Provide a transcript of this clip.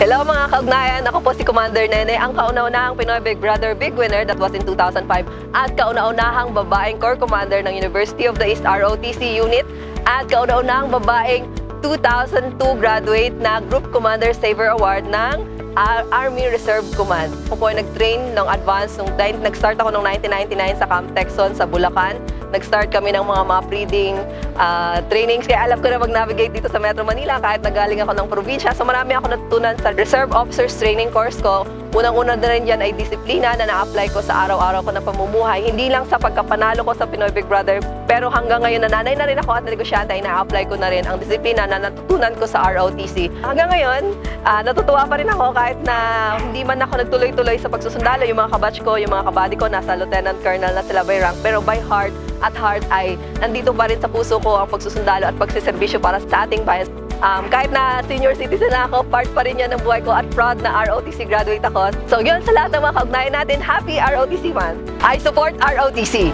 Hello mga kaugnayan, ako po si Commander Nene, ang kauna-unahang Pinoy Big Brother Big Winner that was in 2005 at kauna-unahang babaeng Corps Commander ng University of the East ROTC Unit at kauna-unahang babaeng 2002 graduate na Group Commander Saver Award ng Army Reserve Command. Ako po ay nag-train ng advance, nag-start ako noong 1999 sa Camp Texon sa Bulacan. Nag-start kami ng mga map reading trainings, kaya alam ko na mag-navigate dito sa Metro Manila kahit nagaling ako ng probinsya. So marami ako natutunan sa Reserve Officers Training Course ko. Unang-una na rin dyan ay disiplina na na-apply ko sa araw-araw ko na pamumuhay. Hindi lang sa pagkapanalo ko sa Pinoy Big Brother, pero hanggang ngayon na nanay na rin ako at negosyante ay na-apply ko na rin ang disiplina na natutunan ko sa ROTC. Hanggang ngayon, natutuwa pa rin ako kahit na hindi man ako nagtuloy-tuloy sa pagsusundalo. Yung mga kabatch ko, yung mga kabady ko, nasa Lieutenant Colonel na sila by rank, pero by heart at heart ay nandito pa rin sa puso ko ang pagsusundalo at pagsiservisyo para sa ating bayan. Kahit na senior citizen na ako, part pa rin yan ng buhay ko at proud na ROTC graduate ako. So yun, sa lahat ng mga kaugnayan natin, happy ROTC Month! I support ROTC!